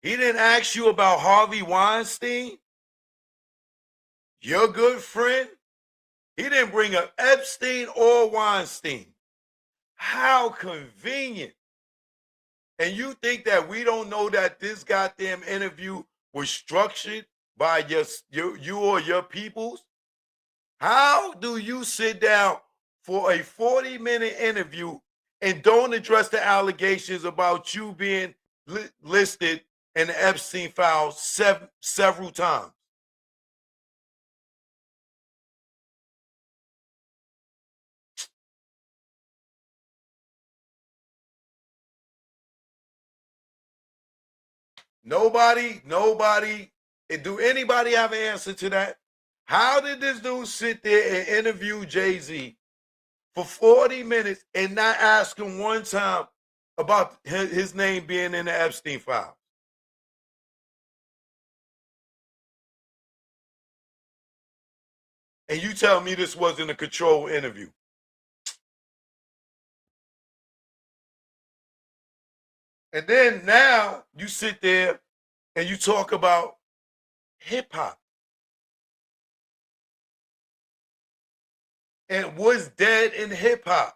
He didn't ask you about Harvey Weinstein, your good friend. He didn't bring up Epstein or Weinstein. How convenient. And you think that we don't know that this goddamn interview was structured by you or your peoples? How do you sit down for a 40-minute interview and don't address the allegations about you being listed in the Epstein files several times? Nobody. Do anybody have an answer to that? How did this dude sit there and interview Jay-Z for 40 minutes and not ask him one time about his name being in the Epstein file? And you tell me this wasn't a controlled interview. And then now you sit there and you talk about hip hop and what's dead in hip hop.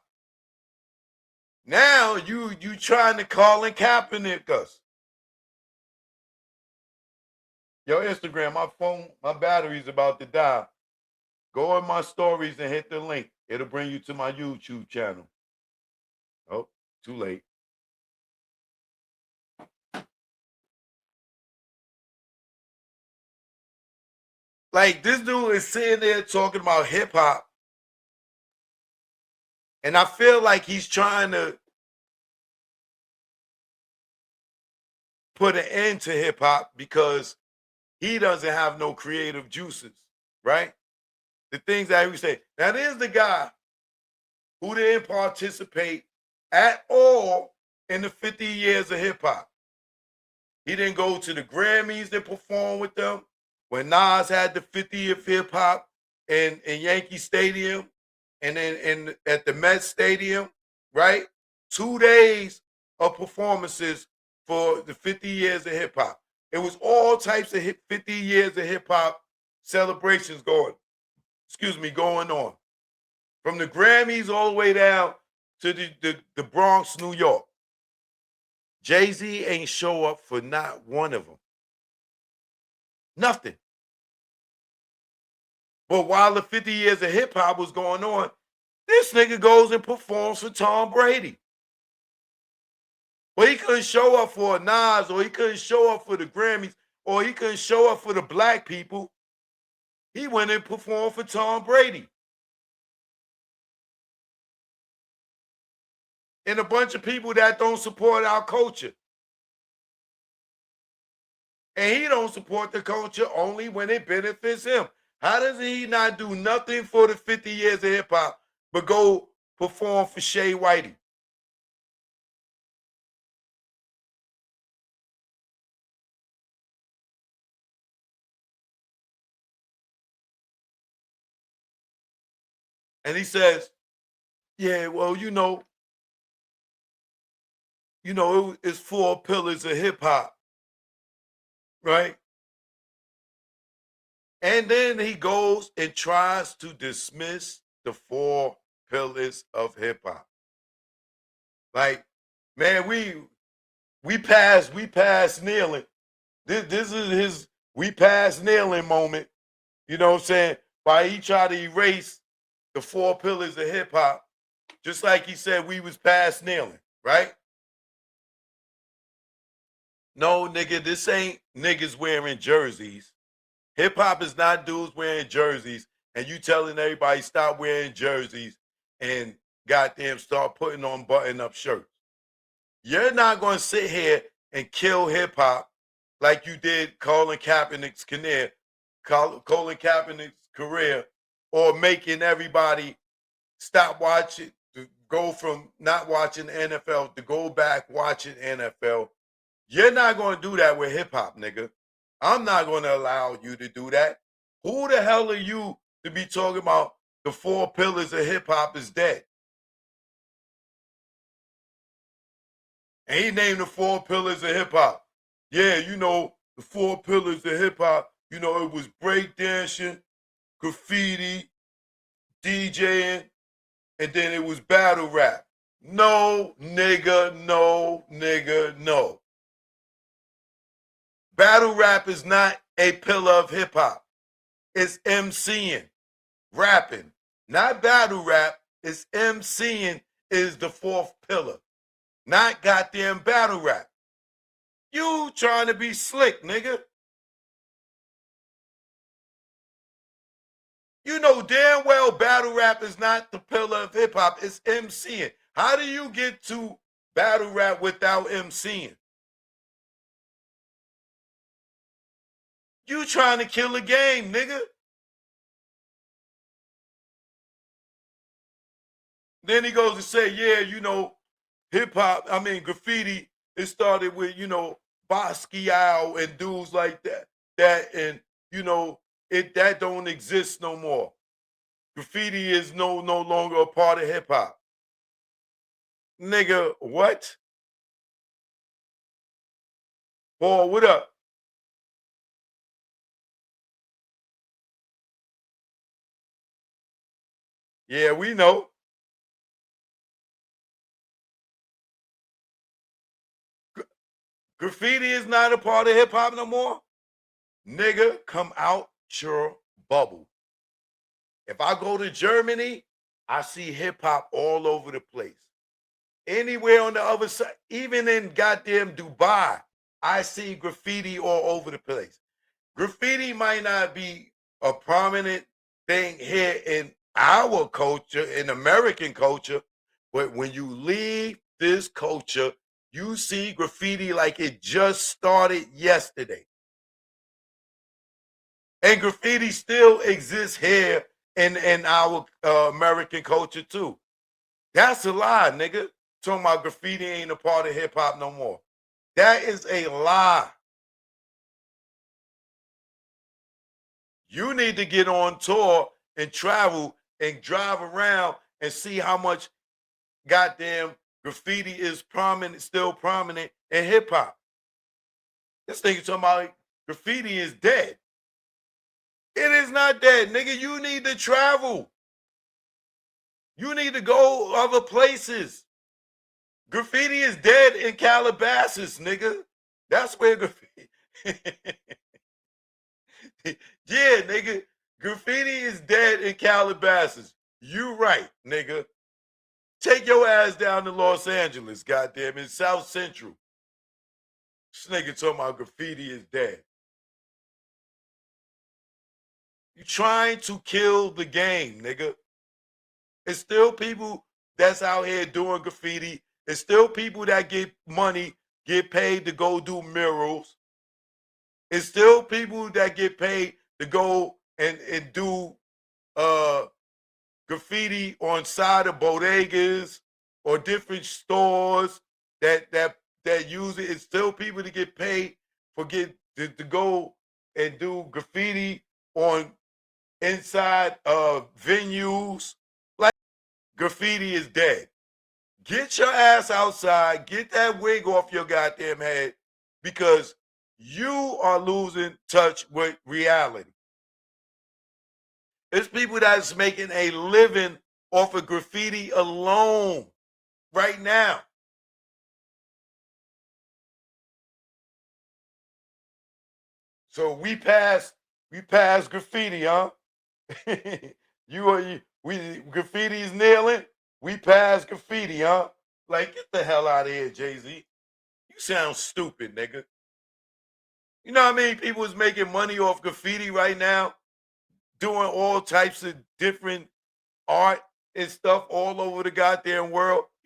Now you trying to call and Kaepernick us. Yo, Instagram, my phone, my battery's about to die. Go on my stories and hit the link. It'll bring you to my YouTube channel. Oh, too late. Like this dude is sitting there talking about hip hop, and I feel like he's trying to put an end to hip hop because he doesn't have no creative juices, right? The things that he say. Now, there's the guy who didn't participate at all in the 50 years of hip hop. He didn't go to the Grammys to perform with them. When Nas had the 50th hip hop in Yankee Stadium and then at the Met Stadium, right? 2 days of performances for the 50 years of hip hop. It was all types of 50 years of hip hop celebrations going on. From the Grammys all the way down to the Bronx, New York. Jay-Z ain't show up for not one of them. Nothing. But while the 50 years of hip hop was going on, this nigga goes and performs for Tom Brady. But he couldn't show up for a Nas, or he couldn't show up for the Grammys, or he couldn't show up for the black people. He went and performed for Tom Brady. And a bunch of people that don't support our culture. And he don't support the culture only when it benefits him. How does he not do nothing for the 50 years of hip hop but go perform for Shea Whitey? And he says, yeah, well, it's 4 pillars of hip hop, right? And then he goes and tries to dismiss the 4 pillars of hip hop. Like, man, we passed kneeling. This is his we passed kneeling moment. You know what I'm saying? By he tried to erase the 4 pillars of hip hop, just like he said we was past kneeling, right? No, nigga, this ain't niggas wearing jerseys. Hip hop is not dudes wearing jerseys, and you telling everybody stop wearing jerseys and goddamn start putting on button-up shirts. You're not going to sit here and kill hip hop like you did Colin Kaepernick's career, or making everybody stop watching, to go from not watching NFL to go back watching NFL. You're not going to do that with hip hop, nigga. I'm not going to allow you to do that. Who the hell are you to be talking about the 4 pillars of hip hop is dead? And he named the 4 pillars of hip hop. yeah, you know, the four pillars of hip hop, you know, it was breakdancing, graffiti, DJing, and then it was battle rap. No, nigga, no, nigga, no. Battle rap is not a pillar of hip hop. It's MCing, rapping. Not battle rap, it's MCing is the fourth pillar. Not goddamn battle rap. You trying to be slick, nigga. You know damn well battle rap is not the pillar of hip hop, it's MCing. How do you get to battle rap without MCing? You trying to kill a game, nigga. Then he goes to say, yeah, you know, hip hop, I mean, graffiti, it started with, you know, Basquiat and dudes like that, and, you know, that don't exist no more. Graffiti is no longer a part of hip hop. Nigga, what? Paul, what up? Yeah, we know. Graffiti is not a part of hip hop no more. Nigga, come out your bubble. If I go to Germany, I see hip hop all over the place. Anywhere on the other side, even in goddamn Dubai, I see graffiti all over the place. Graffiti might not be a prominent thing here in our culture, in American culture, but when you leave this culture, you see graffiti like it just started yesterday. And graffiti still exists here in our American culture too. That's a lie, nigga. Talking about graffiti ain't a part of hip hop no more. That is a lie. You need to get on tour and travel and drive around and see how much goddamn graffiti is prominent, still prominent in hip hop. This thing talking about graffiti is dead. It is not dead, nigga. You need to travel. You need to go other places. Graffiti is dead in Calabasas, nigga. That's where graffiti. Yeah, nigga. Graffiti is dead in Calabasas. You right, nigga. Take your ass down to Los Angeles, goddamn, in South Central. This nigga talking about graffiti is dead. You trying to kill the game, nigga. It's still people that's out here doing graffiti. It's still people that get money, get paid to go do murals. It's still people that get paid to go and do uh graffiti on side of bodegas or different stores that use it. It's still people to get paid for to go and do graffiti on inside venues. Like graffiti is dead. Get your ass outside, get that wig off your goddamn head because you are losing touch with reality. It's people that's making a living off of graffiti alone right now. So we passed graffiti, huh? We graffiti's nailing. We passed graffiti, huh? Like get the hell out of here, Jay-Z. You sound stupid, nigga. You know what I mean? People is making money off graffiti right now, doing all types of different art and stuff all over the goddamn world.